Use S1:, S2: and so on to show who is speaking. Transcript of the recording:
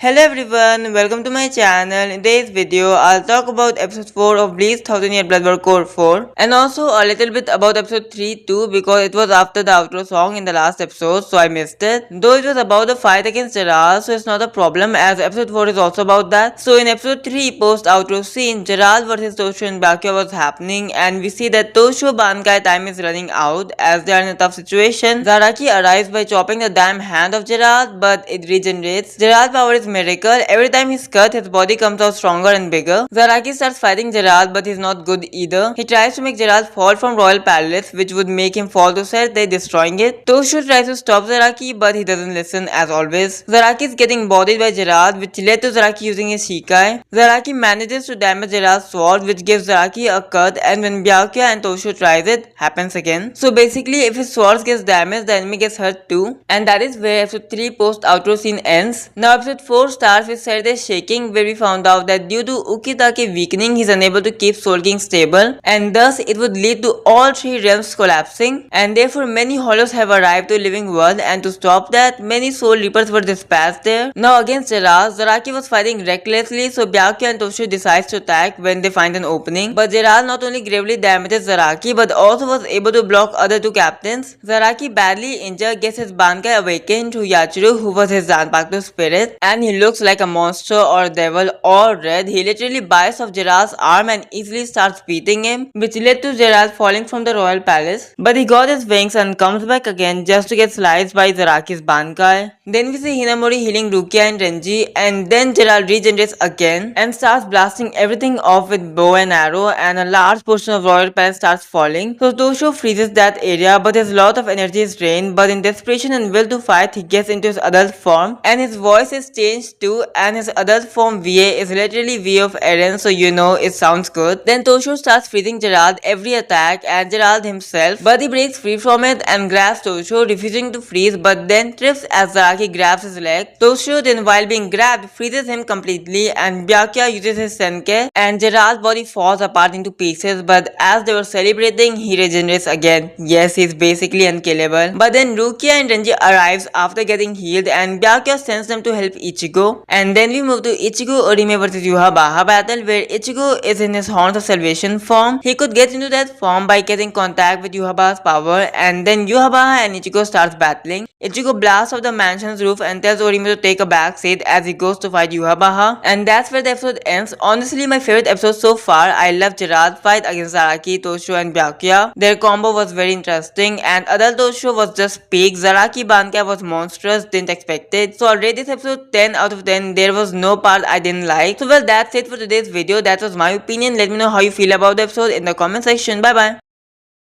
S1: Hello everyone, welcome to my channel. In today's video, I'll talk about episode 4 of Bleach 1000 Year Blood War Cour 4 and also a little bit about episode 3 too because it was after the outro song in the last episode so I missed it. Though it was about the fight against Gerald so it's not a problem as episode 4 is also about that. So in episode 3 post outro scene, Gerald versus Toshiro and Byakuya was happening and we see that Toshiro Bankai time is running out as they are in a tough situation. Zaraki arrives by chopping the damn hand of Gerald but it regenerates. Gerald's power is miracle. Every time he's cut, his body comes out stronger and bigger. Zaraki starts fighting Gerald, but he's not good either. He tries to make Gerald fall from Royal Palace, which would make him fall to set, they destroying it. Toshiro tries to stop Zaraki, but he doesn't listen as always. Zaraki is getting bodied by Gerald, which led to Zaraki using his Shikai. Zaraki manages to damage Gerald's sword, which gives Zaraki a cut, and when Byakuya and Toshiro tries it, happens again. So basically, if his sword gets damaged, the enemy gets hurt too. And that is where episode 3 post outro scene ends. Now episode 4 starts with Saturday shaking where we found out that due to Ukitake weakening he is unable to keep Soul King stable and thus it would lead to all three realms collapsing and therefore many hollows have arrived to living world and to stop that many soul reapers were dispatched there. Now against Gerald, Zaraki was fighting recklessly so Byakuya and Toshiro decides to attack when they find an opening but Gerald not only gravely damages Zaraki but also was able to block other two captains. Zaraki badly injured gets his Bankai awakened to Yachiru who was his Zanpakuto spirit and he looks like a monster or a devil or red. He literally bites off Gerald's arm and easily starts beating him, which led to Gerald falling from the royal palace. But he got his wings and comes back again just to get sliced by Zaraki's Bankai. Then we see Hinamori healing Rukia and Renji and then Gerald regenerates again and starts blasting everything off with bow and arrow and a large portion of royal palace starts falling. So Toshiro freezes that area but his lot of energy is drained but in desperation and will to fight he gets into his adult form and his voice is changed too and his adult form VA is literally VA of Eren so you know it sounds good. Then Toshiro starts freezing Gerald every attack and Gerald himself but he breaks free from it and grabs Toshiro refusing to freeze but then trips as Zaraki grabs his leg. Toshiro then while being grabbed freezes him completely and Byakuya uses his Senke and Gerald's body falls apart into pieces but as they were celebrating he regenerates again. Yes, he's basically unkillable. But then Rukia and Renji arrives after getting healed and Byakuya sends them to help Ichigo. And then we move to Ichigo Orime vs Yhwach battle where Ichigo is in his Horns of Salvation form. He could get into that form by getting contact with Yhwach's power and then Yhwach and Ichigo starts battling. Ichigo blasts off the mansion's roof and tells Orime to take a back seat as he goes to fight Yhwach and that's where the episode ends. Honestly my favorite episode so far. I love Gerald's fight against Zaraki, Toshiro and Byakuya. Their combo was very interesting and adult Toshiro was just peak. Zaraki Bankai was monstrous, didn't expect it. So I'll rate this episode 10 out of 10. There was no part I didn't like. So well that's it for today's video. That was my opinion. Let me know how you feel about the episode in the comment section. Bye bye.